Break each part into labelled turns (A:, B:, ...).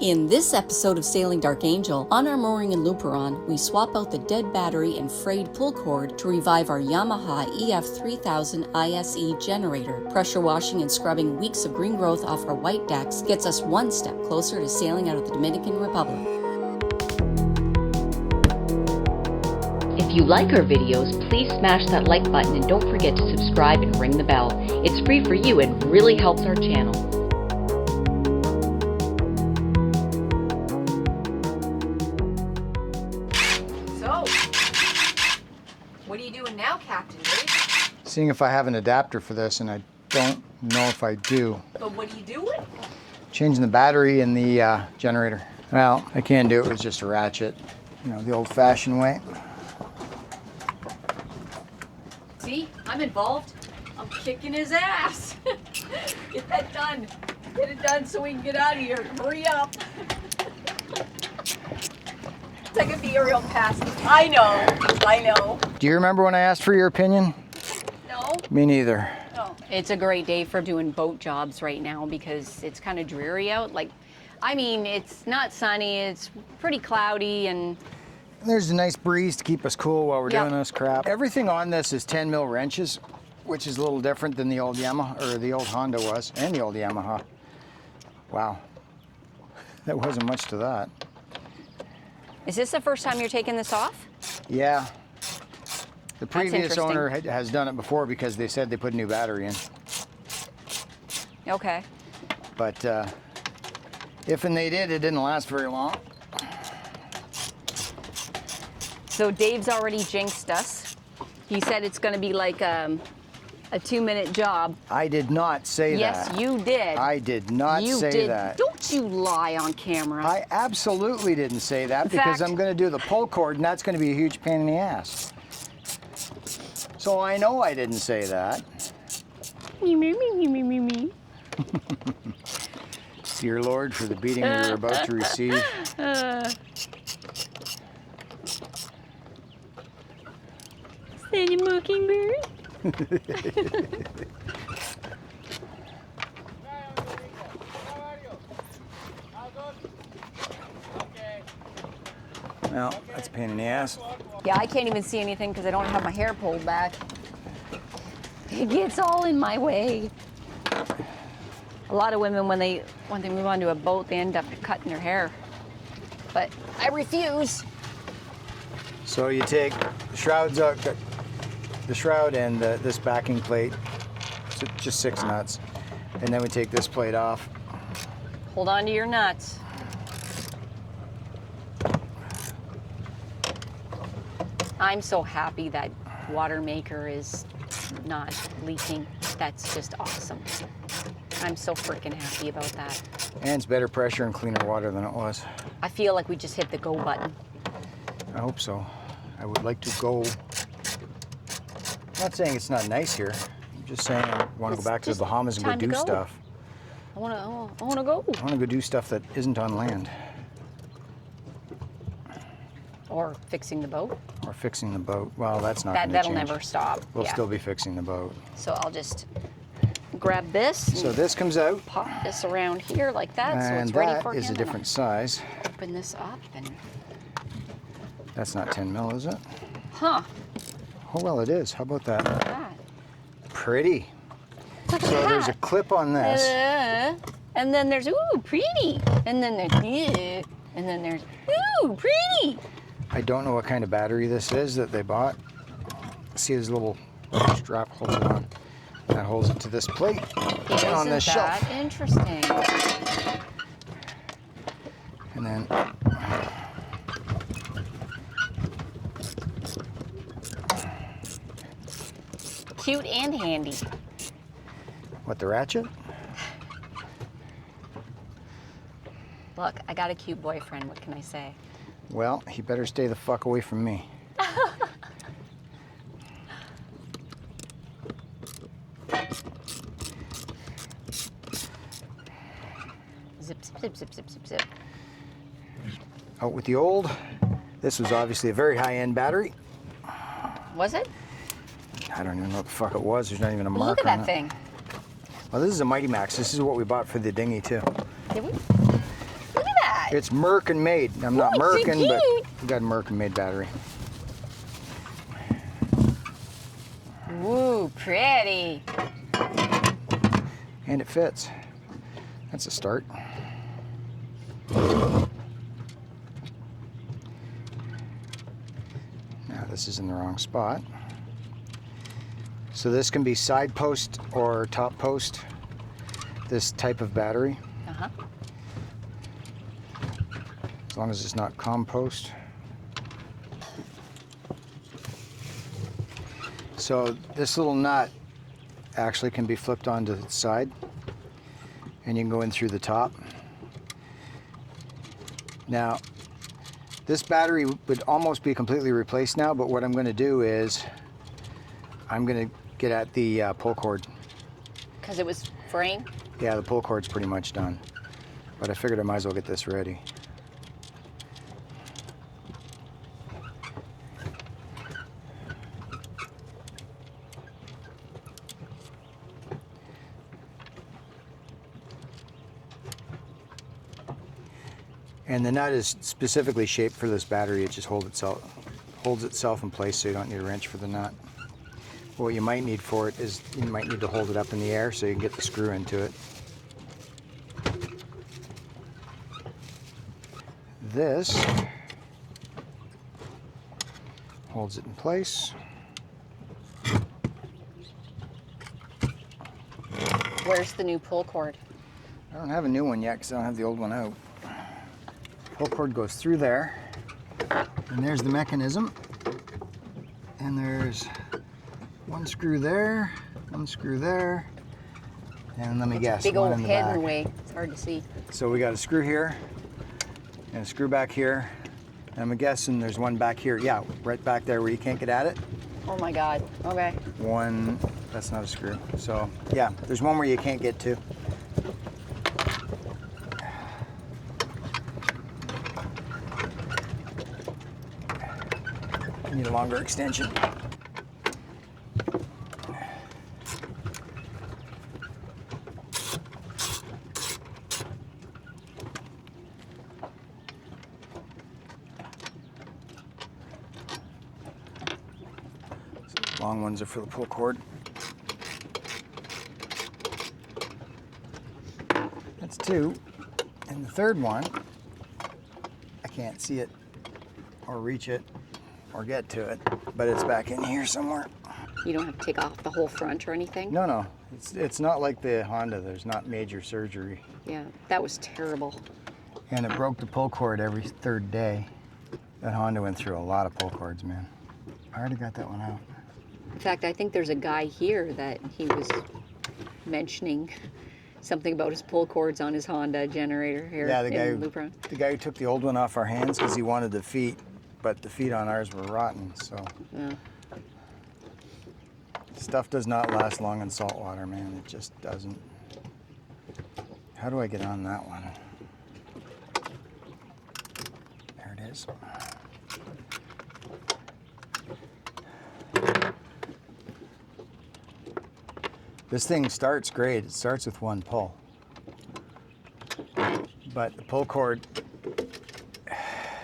A: In this episode of Sailing Dark Angel, on our mooring in Luperon, we swap out the dead battery and frayed pull cord to revive our Yamaha EF3000iSE generator. Pressure washing and scrubbing weeks of green growth off our white decks gets us one step closer to sailing out of the Dominican Republic.
B: If you like our videos, please smash that like button and don't forget to subscribe and ring the bell. It's free for you and really helps our channel.
C: So, what are you doing now, Captain Dave?
D: Seeing if I have an adapter for this, and I don't know if I do.
C: But what are you doing?
D: Changing the battery in the generator. Well, I can do it with just a ratchet, you know, the old-fashioned way.
C: See, I'm involved. I'm kicking his ass. Get that done. Get it done so we can get out of here. Hurry up. Take the aerial pass. I know.
D: Do you remember when I asked for your opinion?
C: No.
D: Me neither.
C: No.
A: It's a great day for doing boat jobs right now because it's kind of dreary out. It's not sunny, it's pretty cloudy, and
D: There's a nice breeze to keep us cool while we're
A: Yep.
D: doing this crap. Everything on this is 10 mil wrenches, which is a little different than the old Yamaha, or the old Honda was, and the old Yamaha. Wow. That wasn't much to that.
A: is this the first time you're taking this off?
D: Yeah. The previous
A: interesting.
D: owner has done it before because they said they put a new battery in.
A: Okay.
D: But if and they did, it didn't last very long.
A: So Dave's already jinxed us. He said it's going to be like a 2-minute job.
D: I did not say
A: Yes,
D: that.
A: you did.
D: I did not
A: You
D: say
A: did.
D: that.
A: Don't you lie on camera.
D: I absolutely didn't say that
A: In
D: because
A: fact-
D: I'm going to do the pull cord, and that's going to be a huge pain in the ass. So I know I didn't say that.
A: Me.
D: Dear Lord, for the beating we were about to receive.
A: Say you mockingbird.
D: Well, that's a pain in the ass.
A: Yeah, I can't even see anything because I don't have my hair pulled back. It gets all in my way. A lot of women, when they move onto a boat, they end up cutting their hair. But I refuse.
D: So you take the shrouds out, the shroud and this backing plate, so just 6 nuts, and then we take this plate off.
A: Hold on to your nuts. I'm so happy that water maker is not leaking. That's just awesome. I'm so freaking happy about that.
D: And it's better pressure and cleaner water than it was.
A: I feel like we just hit the go button.
D: I hope so. I would like to go. I'm not saying it's not nice here. I'm just saying I want to
A: It's
D: go back to the
A: just
D: Bahamas and go
A: time to
D: do
A: go.
D: stuff.
A: I wanna go.
D: I want to go do stuff that isn't on land.
A: Or fixing the boat.
D: Or fixing the boat. Well, that's not going to
A: That'll
D: change.
A: never stop.
D: We'll
A: Yeah.
D: still be fixing the boat.
A: So I'll just grab this
D: So
A: and
D: this comes out,
A: pop this around here like that, so
D: and
A: it's ready
D: that
A: for
D: is
A: him.
D: a different size.
A: Open this up and
D: That's not 10 mil, is it?
A: huh?
D: Oh, well, it is. How about that?
A: Look at that.
D: Pretty.
A: Look
D: So
A: at
D: there's a
A: that.
D: clip on this.
A: And then there's pretty. And then there's and then there's pretty.
D: I don't know what kind of battery this is that they bought. See, this little strap holds it on. That holds it to this plate and on
A: Isn't
D: this
A: that
D: shelf.
A: interesting?
D: And then
A: Cute and handy.
D: what, the ratchet?
A: Look, I got a cute boyfriend. What can I say?
D: Well, he better stay the fuck away from me.
A: Zip, zip, zip, zip, zip, zip.
D: Out with the old. This was obviously a very high-end battery.
A: Was it?
D: I don't even know what the fuck it was. There's not even a
A: But
D: mark
A: look at
D: on
A: that
D: it.
A: thing.
D: Well, this is a Mighty Max. This is what we bought for the dinghy too.
A: Did we? Look at that.
D: It's American made. I'm not American, but we got an American made battery.
C: Ooh, pretty.
D: And it fits. That's a start. Now this is in the wrong spot. So this can be side post or top post, this type of battery.
C: Uh-huh.
D: As long as it's not compost. So this little nut actually can be flipped onto the side and you can go in through the top. Now, this battery would almost be completely replaced now, but what I'm going to do is I'm going to get at the pull cord.
C: Because it was fraying?
D: Yeah, the pull cord's pretty much done, but I figured I might as well get this ready. And the nut is specifically shaped for this battery. It just holds itself in place, so you don't need a wrench for the nut. What you might need for it is you might need to hold it up in the air so you can get the screw into it. This holds it in place.
C: Where's the new pull cord?
D: I don't have a new one yet because I don't have the old one out. Pull cord goes through there, and there's the mechanism. And there's one screw there, one screw there, and let me guess,
C: Big
D: one
C: old
D: in the
C: head
D: back.
C: in the way. It's hard to see.
D: So we got a screw here, and a screw back here. And I'm guessing there's one back here. Yeah, right back there where you can't get at it.
C: Oh my God. Okay.
D: One, that's not a screw. So yeah, there's one where you can't get to. Need a longer extension. So long ones are for the pull cord. That's two. And the third one, I can't see it or reach it or get to it, but it's back in here somewhere.
C: You don't have to take off the whole front or anything?
D: No, it's not like the Honda. There's not major surgery.
C: Yeah, that was terrible.
D: And it broke the pull cord every third day. That Honda went through a lot of pull cords, man. I already got that one out.
C: In fact, I think there's a guy here that he was mentioning something about his pull cords on his Honda generator here in Luperon.
D: The guy who took the old one off our hands because he wanted the feet, but the feet on ours were rotten, so.
C: Yeah.
D: Stuff does not last long in salt water, man. It just doesn't. How do I get on that one? There it is. This thing starts great. It starts with one pull. But the pull cord,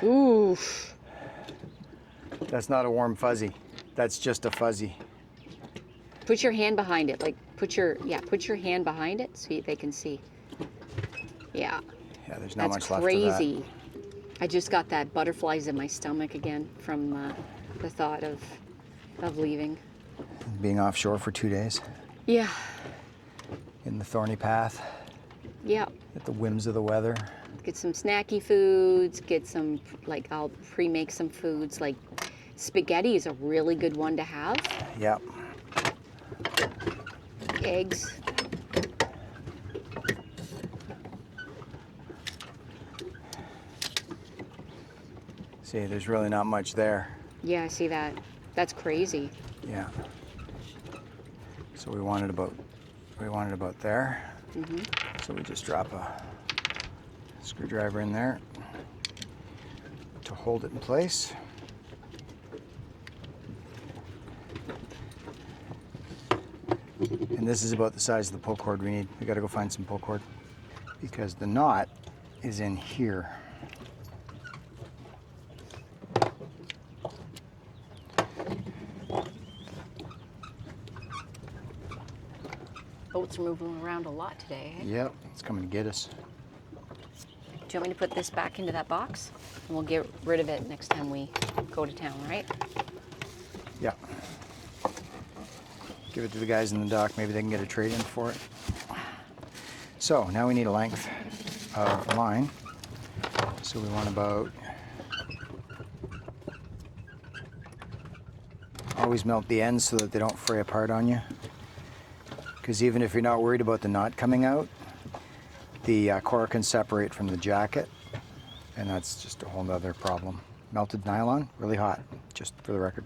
C: Oof.
D: that's not a warm fuzzy. That's just a fuzzy.
C: Put your hand behind it. Like, put your hand behind it so they can see. Yeah.
D: Yeah, there's not
C: That's
D: much
C: crazy.
D: left of
C: I just got that butterflies in my stomach again from the thought of leaving.
D: that. Being offshore for 2 days
C: Yeah.
D: in the thorny path,
C: Yeah.
D: at the whims of the weather.
C: Get some snacky foods. Get some, like, I'll pre-make some foods. Like, spaghetti is a really good one to have.
D: Yep.
C: Eggs.
D: See, there's really not much there.
C: Yeah, I see that. That's crazy.
D: Yeah. So we wanted about there.
C: Mm-hmm.
D: So we just drop a screwdriver in there to hold it in place. And this is about the size of the pull cord we need. We got to go find some pull cord because the knot is in here.
A: boats are moving around a lot today. Eh?
D: Yep, it's coming to get us.
A: Do you want me to put this back into that box? And we'll get rid of it next time we go to town, right?
D: Yeah. Give it to the guys in the dock. Maybe they can get a trade-in for it. So now we need a length of line. So we want about... Always melt the ends so that they don't fray apart on you. Because even if you're not worried about the knot coming out, the core can separate from the jacket, and that's just a whole nother problem. Melted nylon, really hot, just for the record.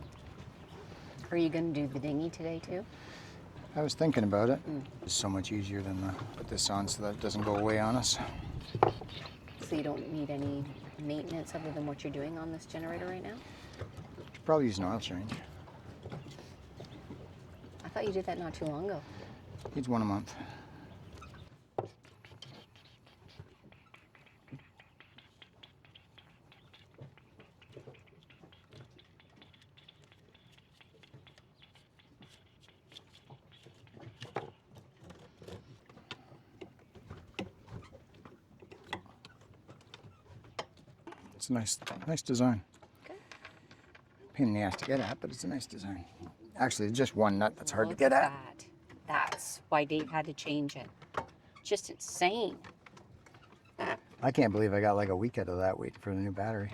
A: Are you going to do the dinghy today too?
D: I was thinking about it. It's so much easier than put this on so that it doesn't go away on us.
A: So you don't need any maintenance other than what you're doing on this generator right now?
D: Should probably use an oil change.
A: I thought you did that not too long ago.
D: Needs one a month. It's a nice design.
A: Okay.
D: Pain in the ass to get at, but it's a nice design. Actually, it's just one nut that's hard to
A: Look
D: get at.
A: that. That's why Dave had to change it. Just insane.
D: I can't believe I got like a week out of that waiting for the new battery.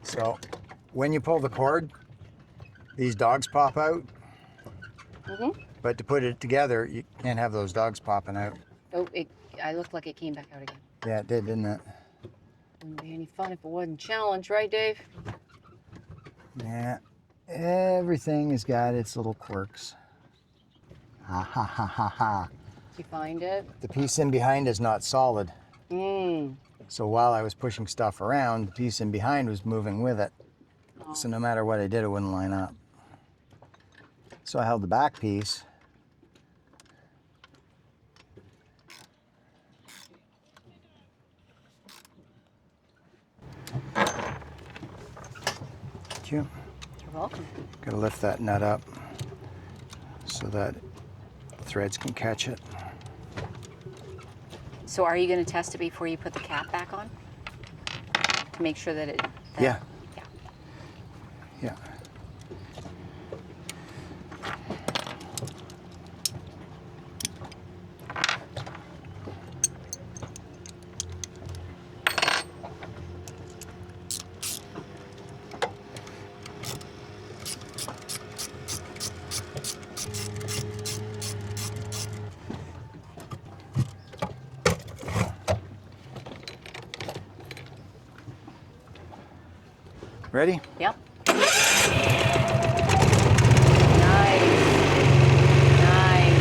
D: So, when you pull the cord, these dogs pop out. But to put it together, you can't have those dogs popping out.
A: Oh, I looked like it came back out again.
D: Yeah, it did, didn't it?
A: Wouldn't be any fun if it wasn't challenged, right, Dave?
D: Yeah, everything has got its little quirks. Ha ha ha ha ha.
A: Did you find it?
D: The piece in behind is not solid.
A: Mmm.
D: So while I was pushing stuff around, the piece in behind was moving with it.
A: Oh.
D: So no matter what I did, it wouldn't line up. So I held the back piece. Thank you.
A: You're welcome.
D: Got to lift that nut up so that threads can catch it.
A: So are you going to test it before you put the cap back on? To make sure that it...
D: Yeah.
A: Yeah.
D: Yeah. Ready?
A: Yep. Nice. Nice.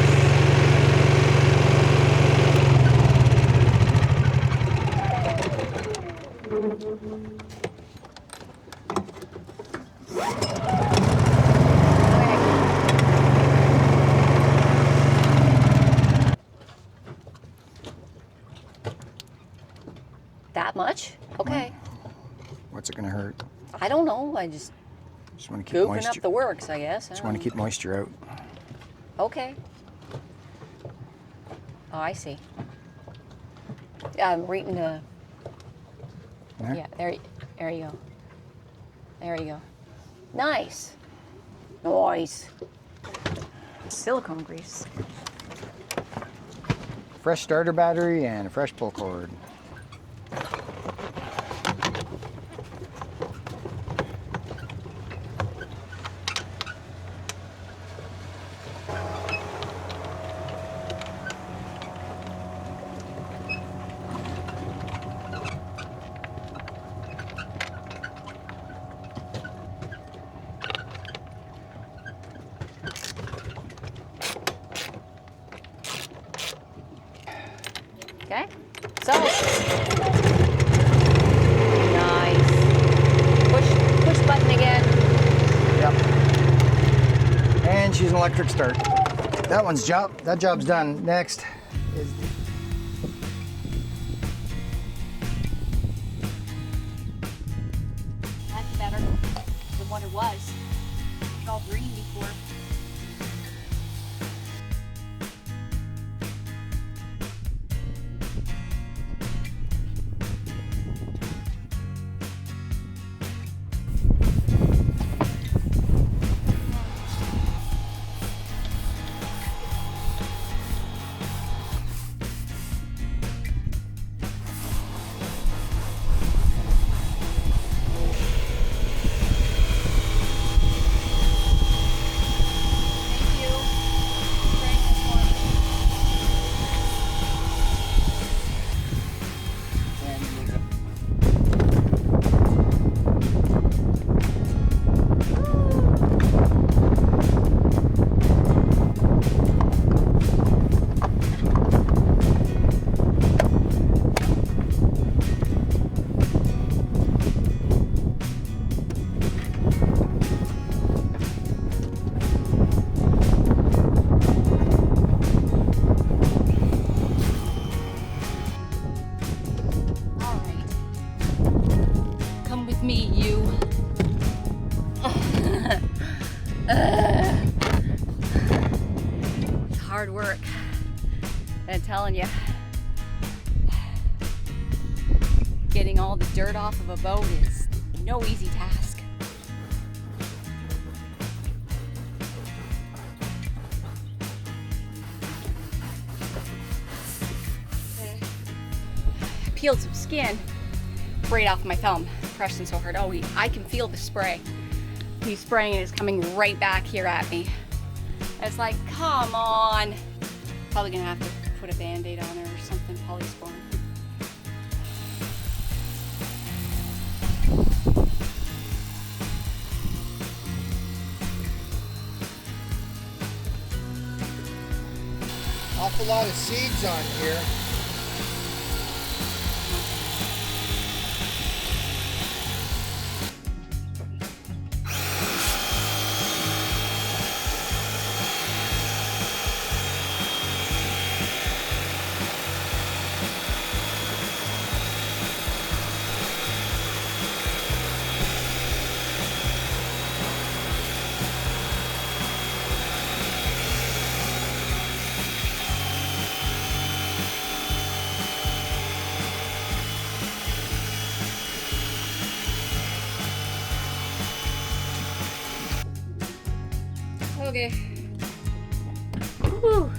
A: That much? Okay.
D: What's it gonna hurt?
A: I don't know. I just
D: want to keep
A: goofing
D: moisture.
A: up the works, I guess.
D: Just want to keep moisture out.
A: Okay. Oh, I see. Right in the...
D: There?
A: Yeah, there you go. There you go. Nice. Nice. Silicone grease.
D: Fresh starter battery and a fresh pull cord.
A: Okay. So. Nice. Push button again.
D: Yep. And she's an electric start. That job's done. Next is
C: all green before. Me, you. It's hard work. I'm telling you. Getting all the dirt off of a boat is no easy task. I peeled some skin right off my thumb. Pressing so hard. Oh, I can feel the spray. He's spraying and it's coming right back here at me. It's like, come on. Probably gonna have to put a band-aid on her or something, polysporin.
D: Awful lot of seeds on here.
C: Okay. Woo.